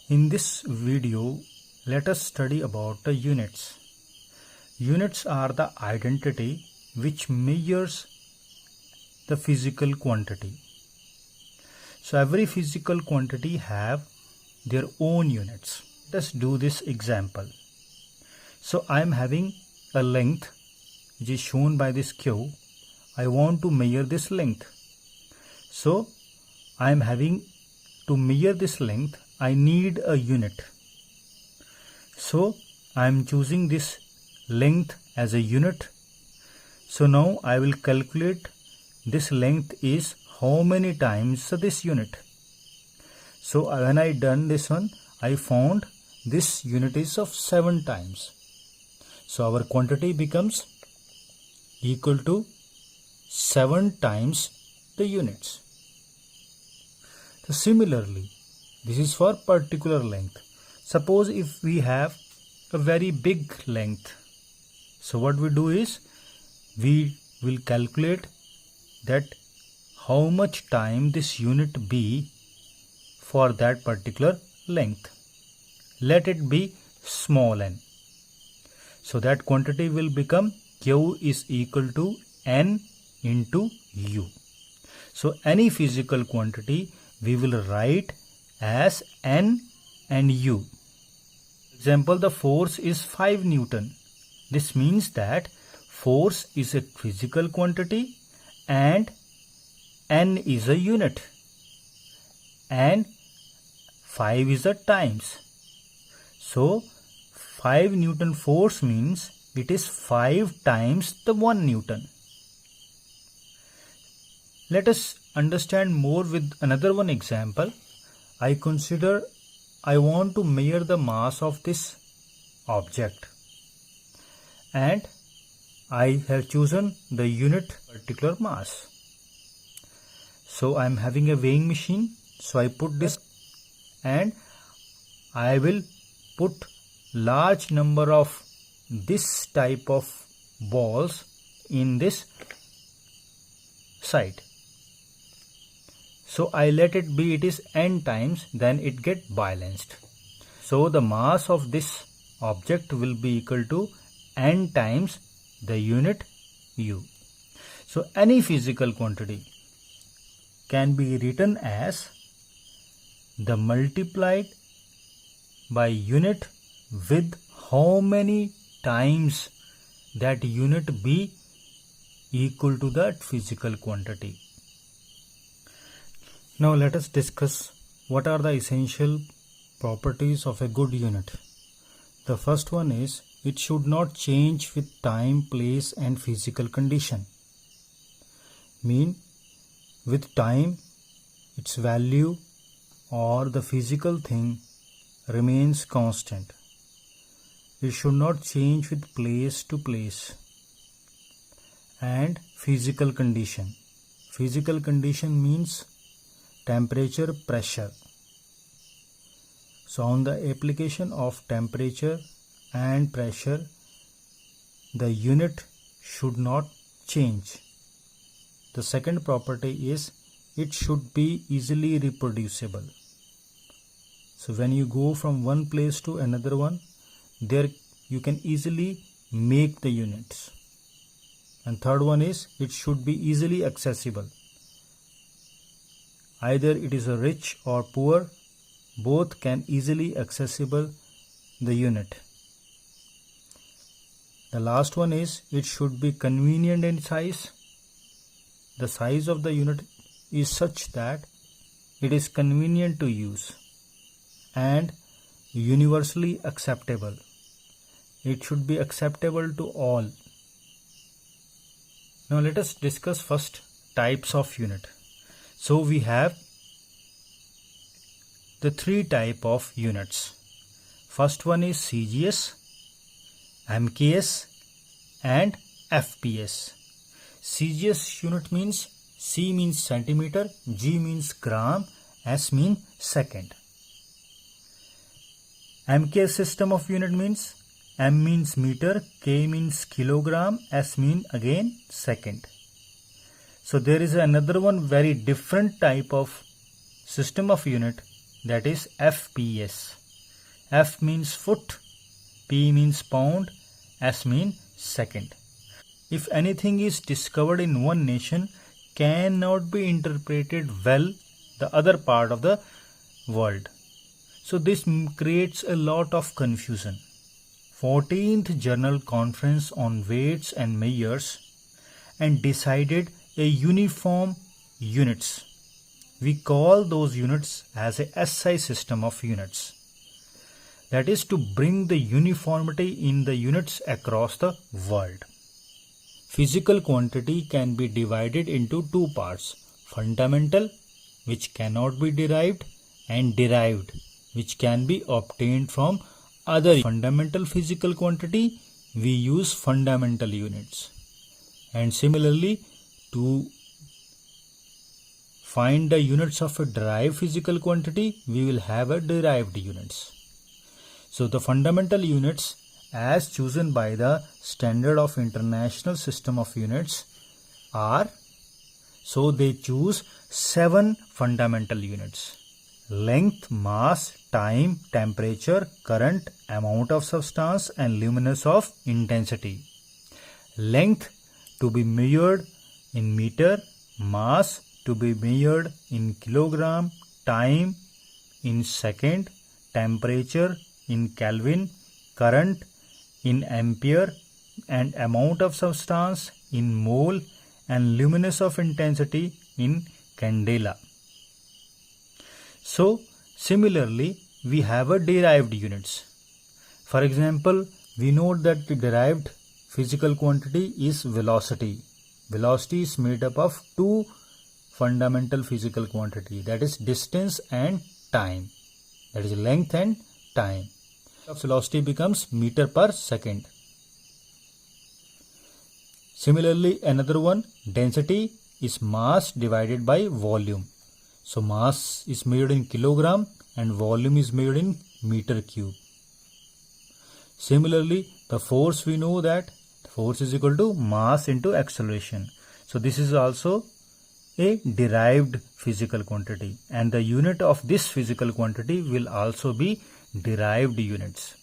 In this video, let us study about the units. Units are the identity which measures the physical quantity. So every physical quantity have their own units. Let's do this example. So I am having a length which is shown by this Q. I want to measure this length. So I am having to measure this length, I need a unit. So I am choosing this length as a unit. So now I will calculate this length is how many times this unit. So when I done this one, I found this unit is of 7 times. So our quantity becomes equal to 7 times the units. So similarly, this is for particular length. Suppose if we have a very big length, so what we do is we will calculate that how much time this unit be for that particular length. Let it be small n. So that quantity will become Q is equal to N into U. So any physical quantity we will write as N and U. Example, the force is 5 Newton. This means that force is a physical quantity and N is a unit and 5 is a times. So 5 Newton force means it is 5 times the 1 Newton. Let us understand more with another one example. I consider I want to measure the mass of this object and I have chosen the unit particular mass. So I am having a weighing machine. So I put this and I will put large number of this type of balls in this side. So I let it be, it is n times, then it get balanced. So the mass of this object will be equal to n times the unit U. So any physical quantity can be written as the multiplied by unit with how many times that unit be equal to that physical quantity. Now let us discuss what are the essential properties of a good unit. The first one is it should not change with time, place and physical condition. Mean with time its value or the physical thing remains constant. It should not change with place to place and physical condition. Physical condition means temperature, pressure. So on the application of temperature and pressure, the unit should not change. The second property is it should be easily reproducible. So when you go from one place to another one, there you can easily make the units. And third one is it should be easily accessible. Either it is a rich or poor, both can easily accessible the unit. The last one is it should be convenient in size. The size of the unit is such that it is convenient to use and universally acceptable. It should be acceptable to all. Now let us discuss first types of unit. So we have the 3 type of units. First one is CGS, MKS and FPS. CGS unit means C means centimeter, G means gram, S means second. MKS system of unit means M means meter, K means kilogram, S means again second. So there is another one very different type of system of unit that is FPS. F means foot, P means pound, S means second. If anything is discovered in one nation cannot be interpreted well the other part of the world. So this creates a lot of confusion. 14th General Conference on Weights and Measures and decided a uniform units. We call those units as a SI system of units. That is to bring the uniformity in the units across the world. Physical quantity can be divided into two parts: fundamental, which cannot be derived, and derived, which can be obtained from other. Fundamental physical quantity, we use fundamental units. And similarly, to find the units of a derived physical quantity, we will have a derived units. So the fundamental units as chosen by the Standard of International System of Units are, so they choose 7 fundamental units: length, mass, time, temperature, current, amount of substance, and luminance of intensity. Length to be measured in meter, mass to be measured in kilogram, time in second, temperature in Kelvin, current in ampere, and amount of substance in mole, and luminance of intensity in candela. So similarly, we have a derived units. For example, we know that the derived physical quantity is velocity. Velocity is made up of two fundamental physical quantity, that is distance and time, that is length and time. Velocity becomes meter per second. Similarly, another one, density is mass divided by volume. So mass is measured in kilogram and volume is measured in meter cube. Similarly, the force, we know that force is equal to mass into acceleration. So this is also a derived physical quantity, and the unit of this physical quantity will also be derived units.